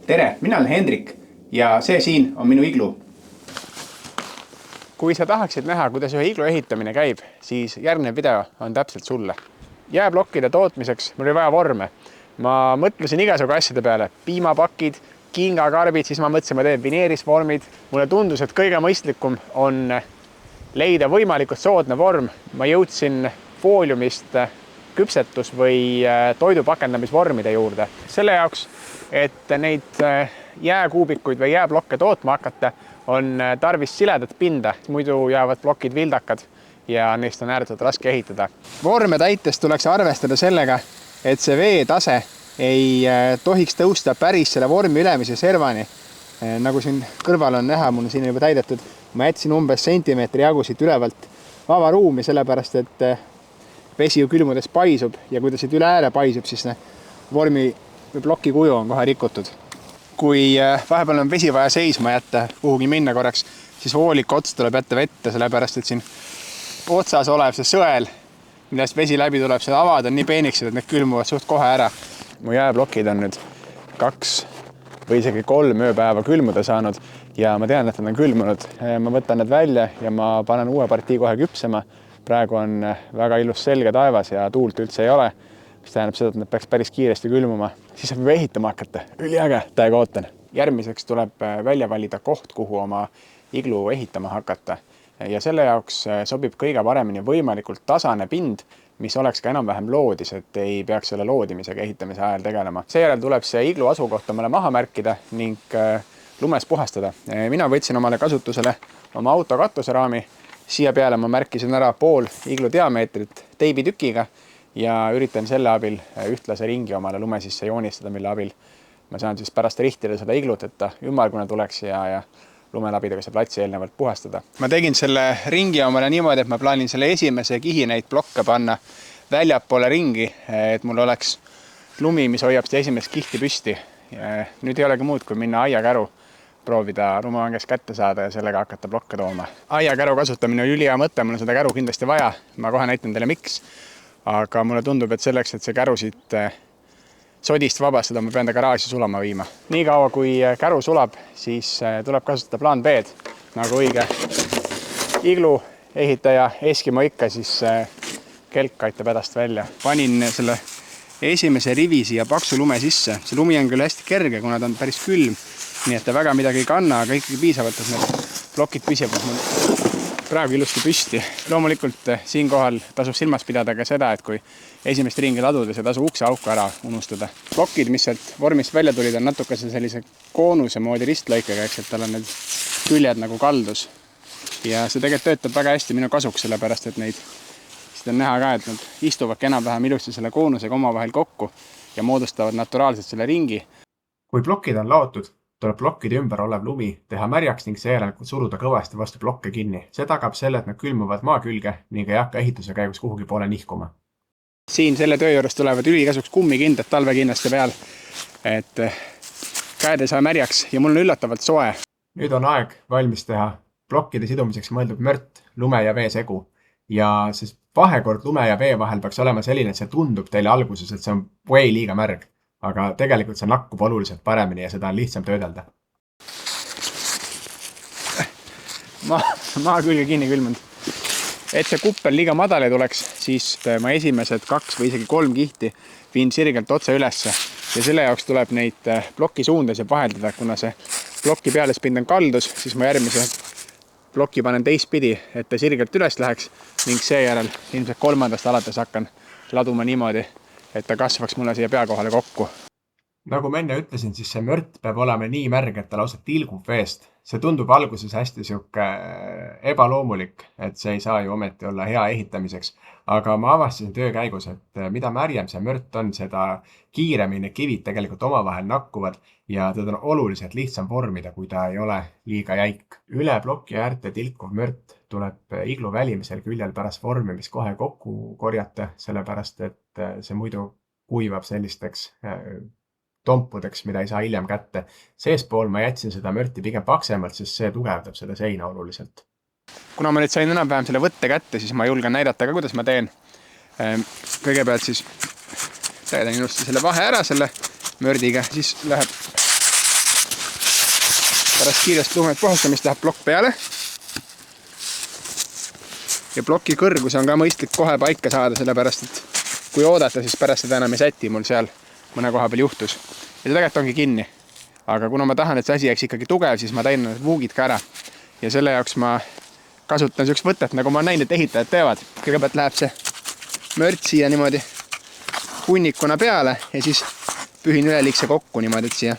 tere, mina olen Hendrik ja see siin on minu iglu. Kui sa tahaksid näha, kuidas ühe iglu ehitamine käib, siis järgnev video on täpselt sulle. Jääblokkide tootmiseks mul oli vaja vorme. Ma mõtlesin igasugu asjade peale. Piimapakid, kingakarbid, siis ma mõtlesin, ma teen vineerisvormid. Mulle tundus, et kõige mõistlikum on leida võimalikult soodne vorm. Ma jõudsin fooliumist küpsetus või toidupakendamisvormide juurde. Selle jaoks, et neid jääkuubikuid või jääblokke tootma hakata, on tarvis siledat pinda, muidu jäävad plokid vildakad ja neist on ääretult raske ehitada. Vorme täites tuleks arvestada sellega, et see veetase ei tohiks tõusta päris selle vormi ülemise servani. Nagu siin kõrval on näha, mul on siin juba täidetud, ma jätsin umbes sentimeetri jagu siit ülevalt vaba ruumi, sellepärast et vesi ju külmudes paisub ja kui ta siit üle ääre paisub, siis vormi või ploki kuju on kohe rikutud. Kui vahepeal on vesi vaja seisma jätta, kuhugi minna korraks, siis voolik ots tuleb jätta vette, sellepärast et siin otsas olev see sõel, millest vesi läbi tuleb, seda avada on nii peeniksid, et need külmuvad suht kohe ära. Mu jääblokid on nüüd 2 või isegi 3 ööpäeva külmuda saanud ja ma tean, et nad on külmunud. Ma võtan need välja ja ma panen uue partii kohe küpsema. Praegu on väga ilus selge taevas ja tuult üldse ei ole. Mis tähendab seda, et need peaks päris kiiresti külmuma. Siis saab juba ehitama hakata. Üliäge, täiega ootan. Järgmiseks tuleb välja valida koht, kuhu oma iglu ehitama hakata. Ja selle jaoks sobib kõige paremini võimalikult tasane pind, mis oleks ka enam-vähem loodis, et ei peaks selle loodimisega ehitamise ajal tegelema. Seejärel tuleb see iglu asukohta mulle maha märkida ning lumes puhastada. Mina võtsin omale kasutusele oma auto katuseraami. Siia peale ma märkisin ära pool iglu diameetrit teibitükiga ja üritan selle abil ühtlase ringi omale lume sisse joonistada, mille abil ma saan siis pärast rihtida seda iglut, et ta ümmargune tuleks ja lumelabidega see platsi eelnevalt puhastada. Ma tegin selle ringi omale niimoodi, et ma plaanin selle esimese kihi neid blokke panna väljapoole ringi, et mul oleks lumi, mis hoiab seda esimest kihti püsti. Nüüd ei olegi muud, kui minna aiakäru proovida lumevangest kätte saada ja sellega hakata blokke tooma. Aiakäru kasutamine on ülihea mõte, mul on seda käru kindlasti vaja. Ma kohe näitan teile miks. Aga mulle tundub, et selleks, et see käru siit sodist vabastada, ma pean ta garaaži sulama viima. Nii kaua, kui käru sulab, siis tuleb kasutada plaan B-d. Nagu õige iglu ehitaja Eskimo ikka, siis kelk aitab hädast välja. Panin selle esimese rivi siia paksu lume sisse. See lumi on küll hästi kerge, kuna ta on päris külm, nii et ta väga midagi ei kanna, aga ikkagi piisavalt, et need plokid püsivad mul praegu ilusti püsti. Loomulikult siinkohal tasub silmas pidada ka seda, et kui esimest ringi ladudes ei tasu ukse auku ära unustada. Plokid, mis sealt vormist välja tulid, on natuke sellise koonuse moodi ristlõikega, eks, et tal on need küljed nagu kaldus. Ja see tegelikult töötab väga hästi minu kasuks, sellepärast, et neid siit on näha ka, et nad istuvad enam-vähem ilusti selle koonusega omavahel kokku ja moodustavad naturaalselt selle ringi. Kui plokid on laotud, tuleb plokkide ümber olev lumi teha märjaks ning seejärel suruda kõvasti vastu blokke kinni. See tagab selle, et nad külmuvad maa külge ning ei hakka ehituse käigus kuhugi poole nihkuma. Siin selle töö juures tulevad ülikasuks kummikindad talvekindaste peal, et käed ei saa märjaks ja mul on üllatavalt soe. Nüüd on aeg valmis teha plokkide sidumiseks mõeldud mört, lume ja vee segu. Ja siis vahekord lume ja vee vahel peaks olema selline, et see tundub teile alguses, et see on way liiga märg. Aga tegelikult see nakkub oluliselt paremini ja seda on lihtsam töödelda. Maa külge kinni külmunud. Et see kuppel liiga madal ei tuleks, siis ma esimesed 2 või isegi 3 kihti viin sirgelt otse ülesse. Ja selle jaoks tuleb neid ploki suundasid vaheldada, kuna see ploki pealespind on kaldus, siis ma järgmise ploki panen teistpidi, et ta sirgelt üles läheks ning seejärel ilmselt 3. alates hakkan laduma niimoodi, et ta kasvaks mulle siia pea kohale kokku. Nagu ma enne ütlesin, siis see mört peab olema nii märg, et ta lausa tilgub veest. See tundub alguses hästi siuke ebaloomulik, et see ei saa ju ometi olla hea ehitamiseks. Aga ma avastasin töö käigus, et mida märjem see mört on, seda kiiremini kivid tegelikult omavahel nakkuvad ja teda on oluliselt lihtsam vormida, kui ta ei ole liiga jäik. Üle ploki äärte tilkuv mört tuleb iglu välimisel küljel pärast vormimist kohe kokku korjata, sellepärast et see muidu kuivab sellisteks tompudeks, mida ei saa hiljem kätte. Seespool ma jätsin seda mörti pigem paksemalt, sest see tugevdab seda seina oluliselt. Kuna ma nüüd sain enam-vähem selle võtte kätte, siis ma julgen näidata ka, kuidas ma teen. Kõigepealt siis täidan ilusti selle vahe ära selle mördiga, siis läheb Pärast kiirest lumet puhastamist läheb plokk peale. Ja ploki kõrgus on ka mõistlik kohe paika saada, sellepärast et kui oodata, siis pärast seda enam ei säti mul seal mõne koha peal juhtus. Ja see tegelikult ongi kinni. Aga kuna ma tahan, et see asi jääks ikkagi tugev, siis ma teen need vuugid ka ära. Ja selle jaoks ma kasutan sellist võtet, nagu ma näinud, et ehitajad teevad. Kõigepealt läheb see mört siia niimoodi hunnikuna peale ja siis pühin üleliigse kokku niimoodi, et siia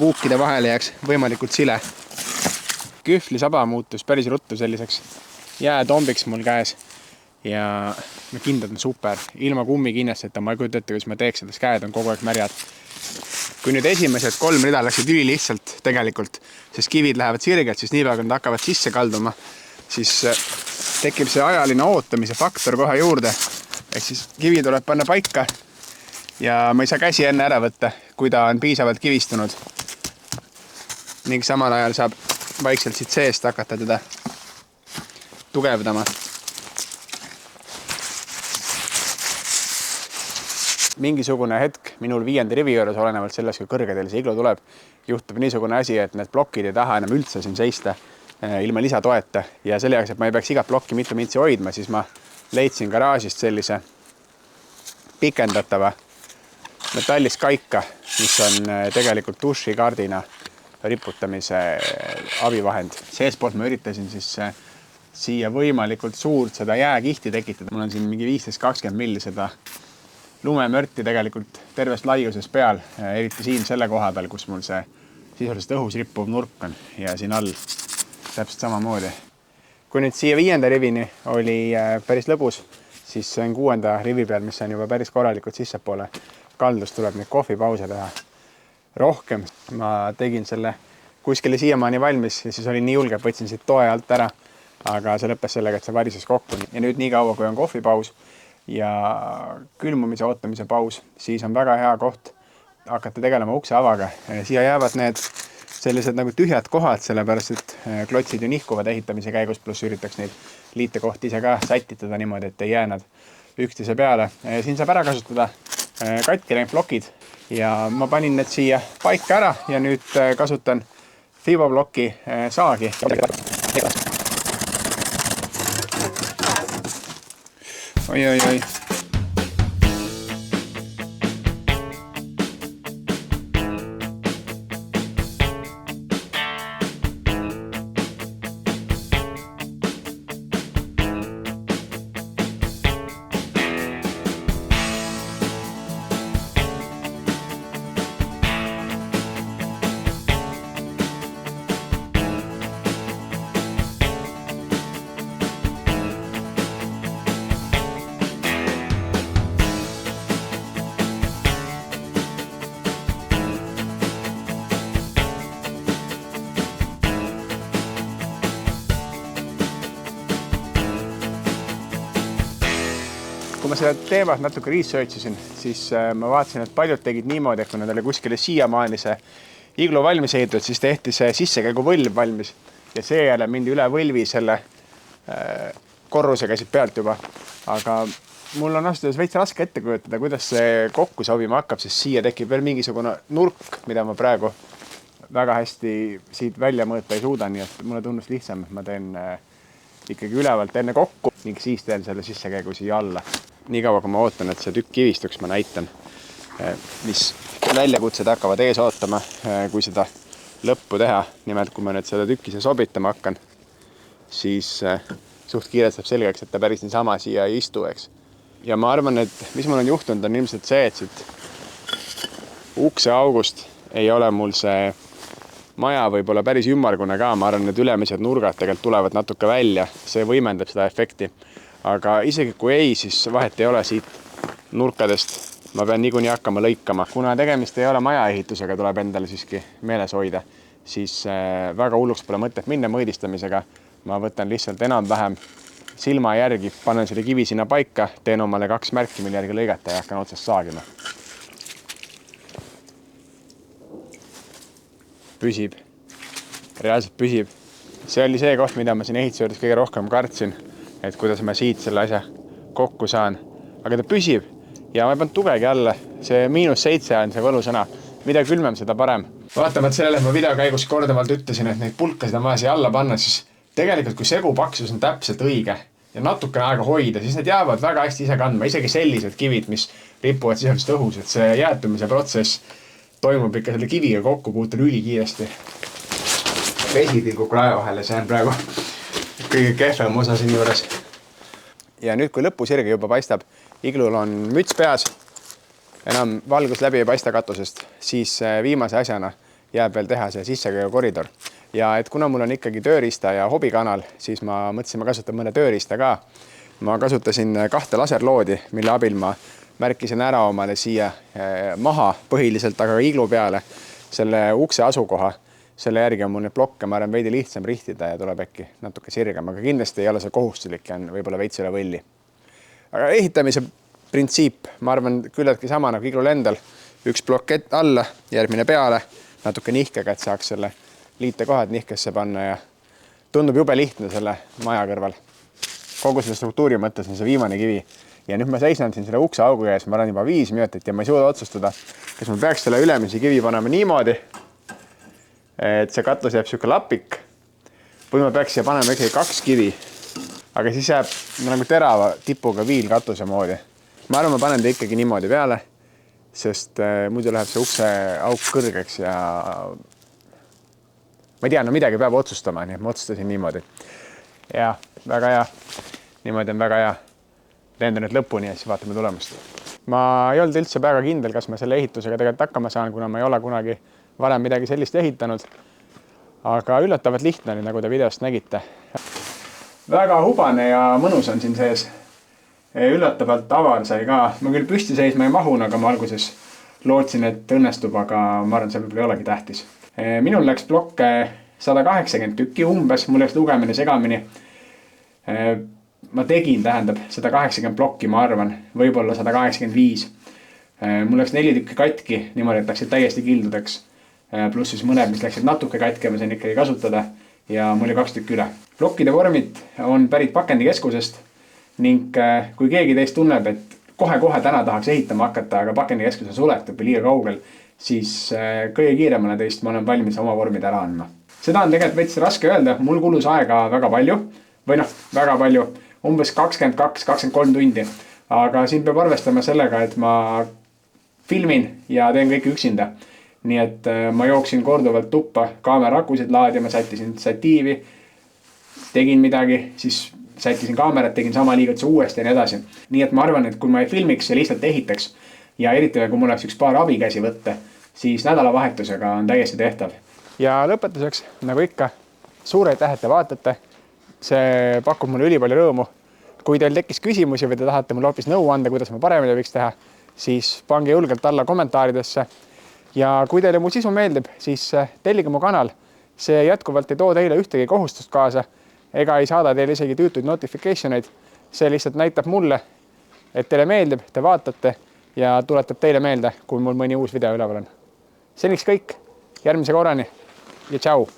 vuukide vahele jääks võimalikult sile. Kühvlisaba muutus päris ruttu selliseks jäätombiks mul käes ja kindad on super. Ilma kummikinnesteta ma ei kujuta ette, kuidas ma teeks, et käed on kogu aeg märjad. Kui nüüd esimesed 3 rida läksid üli lihtsalt tegelikult, sest kivid lähevad sirgelt, siis nii väga nad hakkavad sisse kalduma, siis tekib see ajaline ootamise faktor kohe juurde. Ehk siis kivi tuleb panna paika ja ma ei saa käsi enne ära võtta, kui ta on piisavalt kivistunud. Ning samal ajal saab vaikselt siit seest hakata teda tugevdama. Mingisugune hetk minul 5. rivi juures, olenevalt sellest, kui kõrge teil see iglu tuleb, juhtub niisugune asi, et need plokid ei taha enam üldse siin seista ilma lisatoeta. Ja selle jaoks, et ma ei peaks igat plokki mitu mintsi hoidma, siis ma leidsin garaažist sellise pikendatava metallist kaika, mis on tegelikult dušikardina riputamise abivahend. Seespoolt ma üritasin siis siia võimalikult suurt seda jääkihti tekitada. Mul on siin mingi 15-20 milli seda lumemörti tegelikult tervest laiuses peal, eriti siin selle koha peal, kus mul see sisuliselt õhus rippuv nurk on ja siin all täpselt samamoodi. Kui nüüd siia 5. rivini oli päris lõbus, siis see on 6. rivi peal, mis on juba päris korralikult sissepoole kaldus, tuleb neid kohvipause teha rohkem. Ma tegin selle kuskile siiamaani valmis ja siis oli nii julge, et võtsin siit toe alt ära, aga see lõppes sellega, et see varises kokku. Ja nüüd nii kaua, kui on kohvipaus ja külmumise ootamise paus, siis on väga hea koht hakata tegelema ukse avaga. Siia jäävad need sellised nagu tühjad kohad, sellepärast et klotsid ju nihkuvad ehitamise käigus, pluss üritaks neid liitekohti ise ka sätitada niimoodi, et ei jää nad üksteise peale. Siin saab ära kasutada katki läinud plokid ja ma panin need siia paika ära ja nüüd kasutan fibobloki saagi. Oi. Kui ma seda teemat natuke researchisin, siis ma vaatasin, et paljud tegid niimoodi, et kui nad oli kuskile siiamaani see iglu valmis ehitatud, siis tehti see sissekäigu võlv valmis ja seejärel mindi üle võlvi selle korrusega siit pealt juba. Aga mul on astudes veits raske ette kujutada, kuidas see kokku sobima hakkab, sest siia tekib veel mingisugune nurk, mida ma praegu väga hästi siit välja mõõta ei suuda, nii et mulle tunnus lihtsam, et ma teen ikkagi ülevalt enne kokku ning siis teen selle sissekäigu siia alla. Nii kaua, kui ma ootan, et see tükk kivistuks, ma näitan, mis väljakutsed hakkavad ees ootama, kui seda lõppu teha. Nimelt, kui ma nüüd seda tükki sobitama hakkan, siis suht kiirelt saab selgeks, et ta päris niisama siia ei istu, eks. Ja ma arvan, et mis mul on juhtunud, on ilmselt see, et siit ukse august ei ole mul see maja võib-olla päris ümmargune ka. Ma arvan, et ülemised nurgad tegelikult tulevad natuke välja. See võimendab seda efekti. Aga isegi kui ei, siis vahet ei ole siit nurkadest. Ma pean niikuinii hakkama lõikama. Kuna tegemist ei ole majaehitusega, tuleb endale siiski meeles hoida, siis väga hulluks pole mõtet minna mõõdistamisega. Ma võtan lihtsalt enam-vähem silma järgi, panen selle kivi sinna paika, teen omale 2 märki, mille järgi lõigata ja hakkan otsast saagima. Püsib. Reaalselt püsib. See oli see koht, mida ma siin ehituse juures kõige rohkem kartsin, et kuidas ma siit selle asja kokku saan. Aga ta püsib ja ma ei pannud tugegi alla. See -7 on see võlusõna. mida külmem, seda parem. Vaatamata sellele, et ma video käigus korduvalt ütlesin, et neid pulkasid on vaja siia alla panna, siis tegelikult kui segu paksus on täpselt õige ja natukene aega hoida, siis need jäävad väga hästi ise kandma, isegi sellised kivid, mis ripuvad sisuliselt õhus, et see jäätumise protsess toimub ikka selle kiviga kokkupuutel ülikiiresti. Vesi tilgub krae vahele, see on praegu kõige kehvem osa siin juures. Ja nüüd, kui lõpusirge juba paistab, iglul on müts peas, enam valgus läbi ei paista katusest, siis viimase asjana jääb veel teha see sissekäiv koridor. Ja et kuna mul on ikkagi tööriista ja hobikanal, siis ma mõtlesin, ma kasutan mõne tööriista ka. Ma kasutasin 2 laserloodi, mille abil ma märkisin ära omale siia maha põhiliselt, aga iglu peale selle ukse asukoha. Selle järgi on mul neid blokke, ma arvan, veidi lihtsam rihtida ja tuleb äkki natuke sirgem, aga kindlasti ei ole see kohustuslik ja on võib-olla veits üle võlli. Aga ehitamise printsiip, ma arvan, küllaltki sama nagu iglul endal. Üks plokk alla, järgmine peale, natuke nihkega, et saaks selle liitekohad nihkesse panna ja tundub jube lihtne selle maja kõrval. Kogu selle struktuuri mõttes on see viimane kivi. Ja nüüd ma seisnan siin selle ukse augu ees, ma olen juba 5 minutit ja ma ei suuda otsustada, kas ma peaks selle ülemise kivi panema niimoodi, et see katus jääb siuke lapik, või ma peaks siia panema ikkagi 2 kivi, aga siis jääb nagu terava tipuga viil katuse moodi. Ma arvan, ma panen ta ikkagi niimoodi peale, sest muidu läheb see ukse auk kõrgeks ja ma ei tea, no midagi peab otsustama, nii et ma otsustasin niimoodi. Ja, väga hea. Niimoodi on väga hea. Lendan nüüd lõpuni ja siis vaatame tulemust. Ma ei olnud üldse väga kindel, kas ma selle ehitusega tegelikult hakkama saan, kuna ma ei ole kunagi varem midagi sellist ehitanud. Aga üllatavalt lihtne oli, nagu te videost nägite. Väga hubane ja mõnus on siin sees. Üllatavalt avar sai ka. Ma küll püsti seisma ei mahun, aga ma alguses lootsin, et õnnestub, aga ma arvan, see võib-olla ei olegi tähtis. Minul läks blokke 180 tükki umbes, mul läks lugemine segamini. Ma tegin, tähendab, 180 blokki, ma arvan, võib-olla 185. Mul läks 4 tükki katki, niimoodi, et läksid täiesti kildudeks. Pluss siis mõned, mis läksid natuke katki, ma sain ikkagi kasutada ja mul oli 2 tükki üle. Blokkide vormid on pärit pakendikeskusest ning kui keegi teist tunneb, et kohe-kohe täna tahaks ehitama hakata, aga pakendikeskus on suletud või liiga kaugel, siis kõige kiiremana teist ma olen valmis oma vormid ära andma. Seda on tegelikult veits raske öelda, mul kulus aega väga palju, või väga palju, umbes 22-23 tundi, aga siin peab arvestama sellega, et ma filmin ja teen kõik üksinda. Nii et ma jooksin korduvalt tuppa kaamera akusid laadima, sättisin statiivi, tegin midagi, siis sättisin kaamerat, tegin sama liigutuse uuesti ja nii edasi. Nii et ma arvan, et kui ma ei filmiks ja lihtsalt ehitaks ja eriti kui mul oleks üks paar abikäsi võtta, siis nädalavahetusega on täiesti tehtav. Ja lõpetuseks, nagu ikka, suur aitäh, et te vaatate. See pakub mulle ülipalju rõõmu. Kui teil tekkis küsimusi või te tahate mulle hoopis nõu anda, kuidas ma paremini võiks teha, siis pange julgelt alla kommentaaridesse. Ja kui teile mu sisu meeldib, siis tellige mu kanal. See jätkuvalt ei too teile ühtegi kohustust kaasa ega ei saada teile isegi tüütuid notificationeid. See lihtsalt näitab mulle, et teile meeldib, te vaatate ja tuletab teile meelde, kui mul mõni uus video üleval on. Seniks kõik, järgmise korrani ja tšau!